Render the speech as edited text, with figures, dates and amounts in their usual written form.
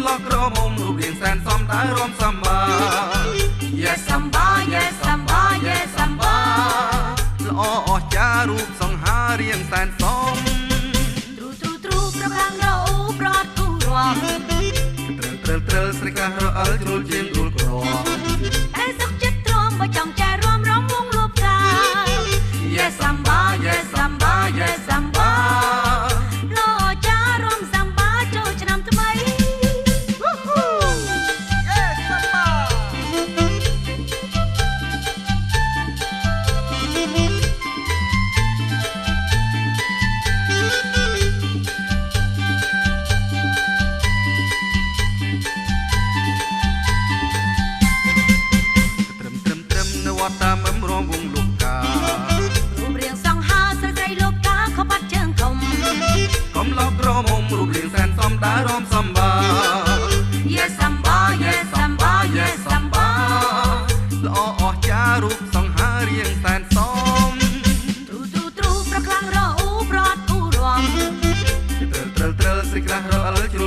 ឡកក្រមុំរូបរាងសែនសំដៅរំសម្បា Yes samba yes samba yes samba ល្អអស្ចារ្យរូបសង្ហារាងសែនសំទ្រូប្រកាំងរអូប្រត់គូរំត្រិលស្រីកាសរអិលជ្រុលជាងដួលក្រតែសុខចិត្តទ្រាំបើចង់ចែរំរំវងលូបកា Yes samba yes samba yes samba លោចារំសម្បាចូលឆ្នាំថ្មី Yes samba តាមមរំវងលោកការូបរាងសង្ហាស្រីលោកកាខបាត់ជើងធំកំឡោកក្រមុំរូបរាងសែនសំដៅរំសម្បា Yes samba yes samba yes samba ល្អអស្ចារ្យរូបសង្ហារាងសែនសំទ្រូប្រខ្លាំងរអូប្រត់គូរំត្រិលស្រីក្រាស់រអិលជ្រុល